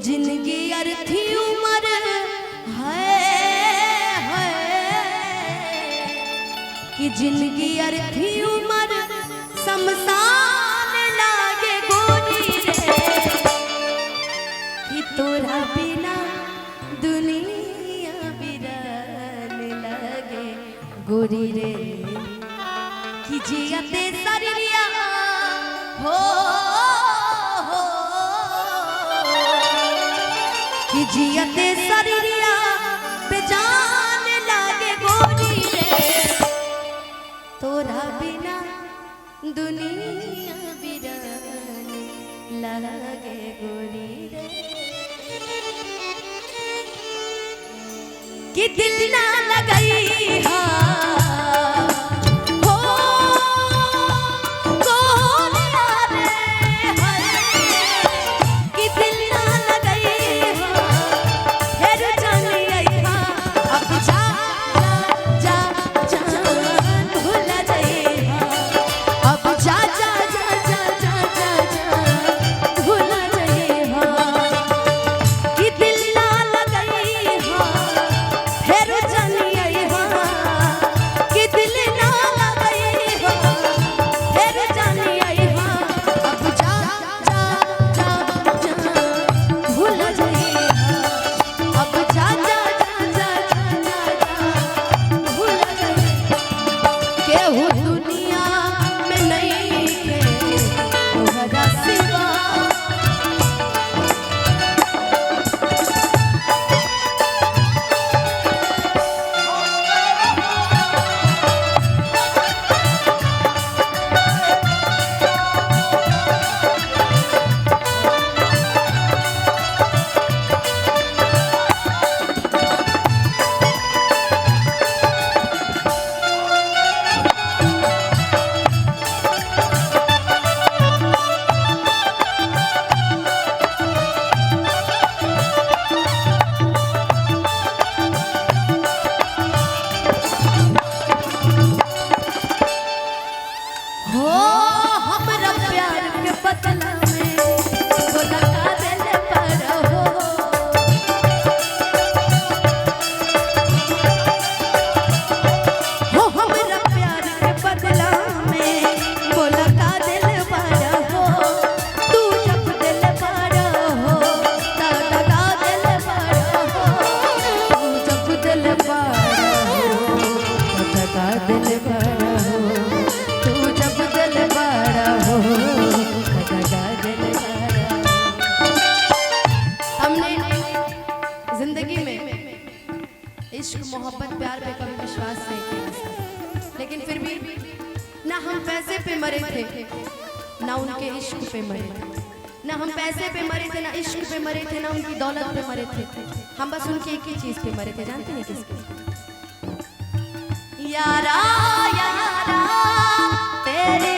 जिंदगी अर्थी उम्र है कि जिंदगी अर्थी उम्र शमशान लागे गोरी रे कि तोरा बिना दुनिया बिरान लागे गोरी रे कि जियते शरीरिया हो कि जियते शरीरिया बेजान लागे गोरी रे तोरा बिना दुनिया बिरान लागे गोरी रे कि दिल ना लगई हा मोहब्बत प्यार पे कभी विश्वास नहीं किया, लेकिन फिर भी ना हम पैसे पे मरे थे ना उनके इश्क पे मरे थे, ना हम पैसे पे मरे थे ना इश्क पे मरे थे ना उनकी दौलत पे मरे थे, हम बस उनकी एक ही चीज पे मरे थे। जानते हैं किसकी? यारा यारा तेरे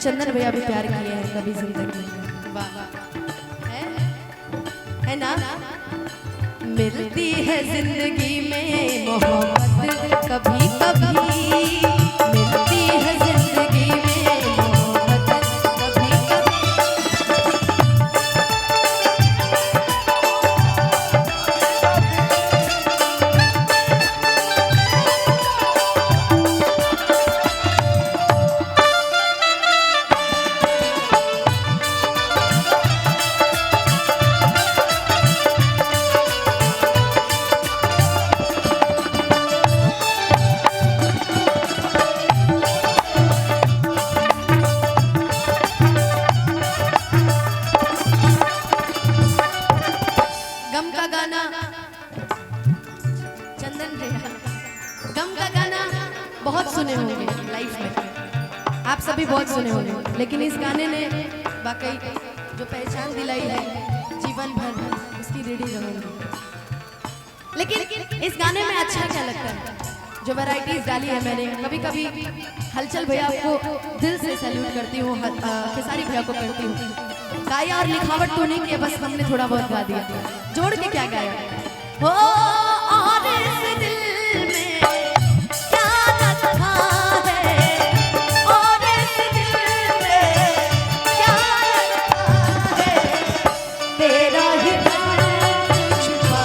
चंदन भैया भी प्यार किए हैं कभी जिंदगी में, है ना? मिलती है जिंदगी में मोहब्बत कभी कभी, मिलती है जिंदगी में मोहब्बत कभी कभी। सुने होंगे, लेकिन इस गाने ने वाकई जो पहचान दिलाई है जीवन भर उसकी रीढ़ी रहूंगी। लेकिन इस गाने में अच्छा क्या लगता है, जो वैरायटीज डाली है मैंने, कभी कभी हलचल भैया को दिल से सैल्यूट करती हूँ, खेसारी भैया को करती हूँ। गाया और लिखावट तो नहीं किया, बस हमने थोड़ा बहुत गा दिया, जोड़ के क्या गाया हो। और इस दिल में क्या रखा है, और इस दिल में क्या रखा है, तेरा ही दर्द छुपा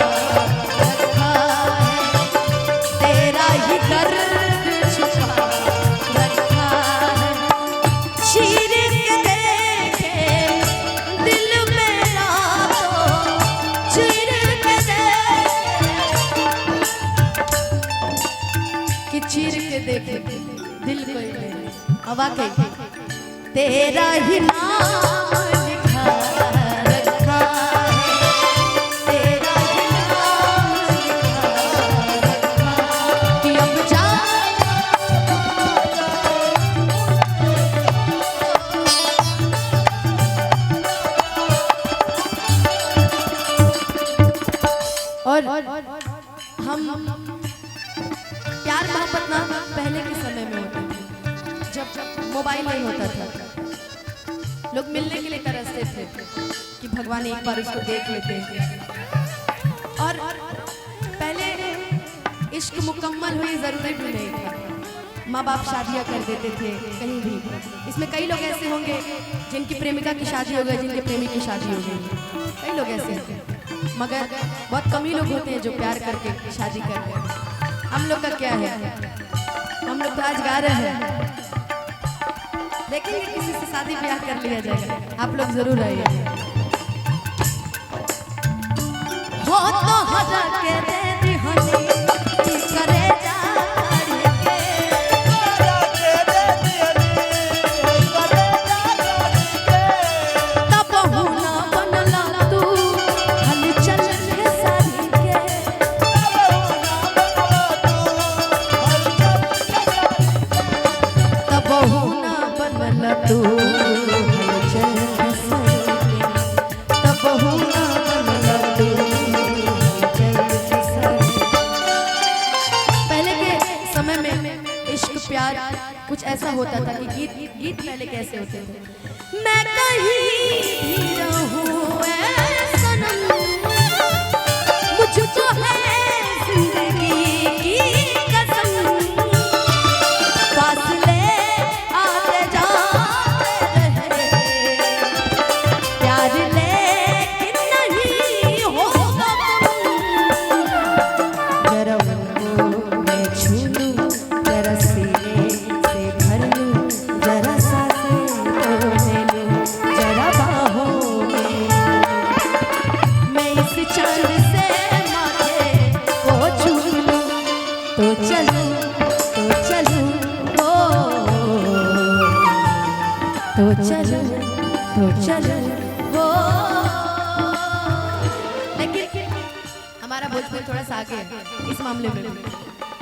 रखा है, तेरा ही दर्द छुपा रखा है। चीर के देखे दिल मेरा तो, चीर के कि चीर के देखे दिल को हवा के तेरा ही नाम लिखा रखा है, तेरा ही नाम लिखा रखा कि अब जा और हम प्यार मोहब्बत ना पहले के समय में होता था, जब मोबाइल नहीं होता था, लोग मिलने के लिए तरसते थे कि भगवान एक बार उसको देख लेते। और पहले इश्क मुकम्मल हुई जरूरी भी नहीं था, माँ बाप शादियाँ कर देते थे कहीं भी। इसमें कई लोग ऐसे होंगे जिनकी प्रेमिका की शादी हो गई, जिनके प्रेमी की शादी हो गई, कई लोग ऐसे हैं, मगर बहुत कम ही लोग होते हैं जो प्यार करके शादी करते हैं। हम लोग का क्या है, हम लोग तो आज गा रहे हैं, देखेंगे किसी से शादी ब्याह कर लिया जाएगा, आप लोग जरूर आइए। हो तो हज़ार के दे दिहनी की करे जारी के, तब हुना बनला तू हलचल के सारी के, तब हुना बनला तू हलचल के सारी के, तब हुना बनला तू हलचल के सारी के। पहले के समय में इश्क प्यार कुछ ऐसा होता था कि गीत पहले कैसे होते थे। मैं कहीं भी रहूं ऐ सनम, मुझको है जिंदगी की कसम, फासले आते जाते रहे, प्यार लेकिन नहीं होगा कम। जरा वो मैं छू लूं, जरा सीने से भर लूं, जरा सांसें तो ले लूं, जरा बाहों में मैं इस चांद से माथे को छू लूं, तो चलूं, तो चलूं, तो चलूं, तो चलूं वो। लेकिन हमारा भोजपुर थोड़ा सा आगे है इस मामले में।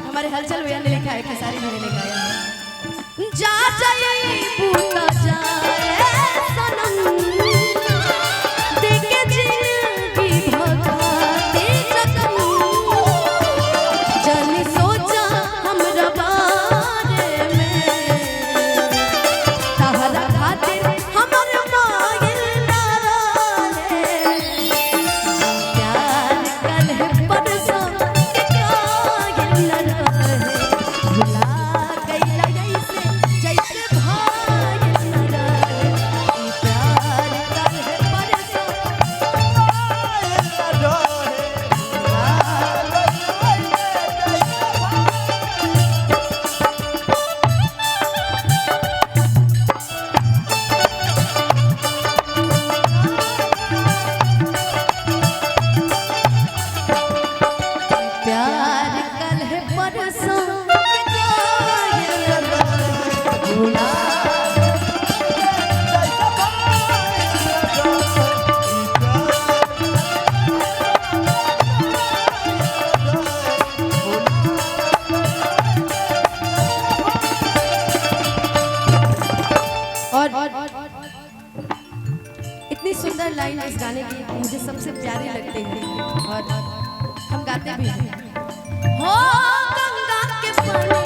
हमारे हलचल भैया ने लिखा है, खेसारी भैया ने गाया है, जा जाए बूता जाए सनम, देखे जिंदगी भगाती जखम, जाने सोचा हमरा बारे में, तहरा खातिर हमर मायल ना रहे, प्यार कल परसों के कायल ना रहे, भुला गइला जैसे जैसे भायल ना रहे, सुंदर लाइन इस गाने की मुझे सबसे प्यारी लगती है और हम गाते भी हैं। हो गंगा के पानी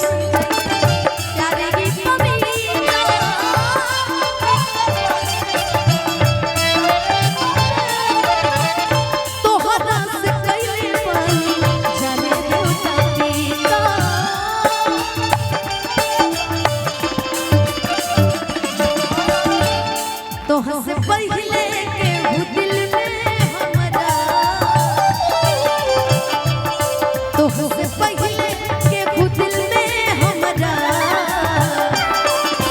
प्यारे गीत तो हंस पहले के दिल में हमरा तो हंस पहले के दिल में हमरा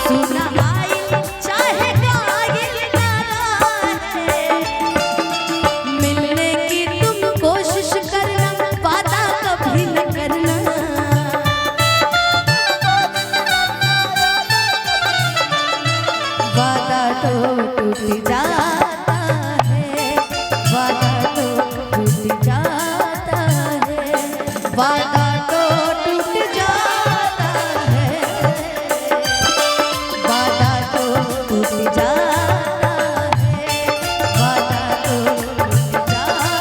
सुना आई चाहे गायल ना रहे मिलने की तुम कोशिश करना वादा कभी न करना वादा तो टूट जाता है वादा तो टूट जाता है वादा तो टूट जाता है वादा तो टूट जाता है वादा तो टूट जाता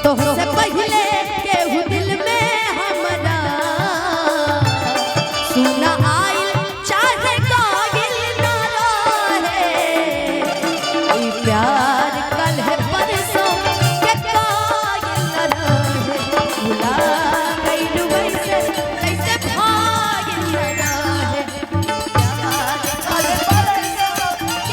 तो से पहले के दिल में हमरा सुना आई चाहे प्यार कल है परसों के कायल न रहे भुला गइलू वैसे जैसे भागिल न रहे प्यार कल है परसों के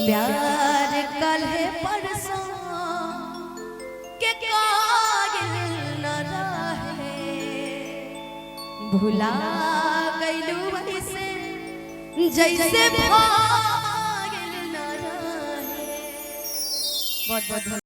प्यार कल है परसों के कायल न रहे भुला गइलू वैसे जैसे भागिल न रहे। बहुत बहुत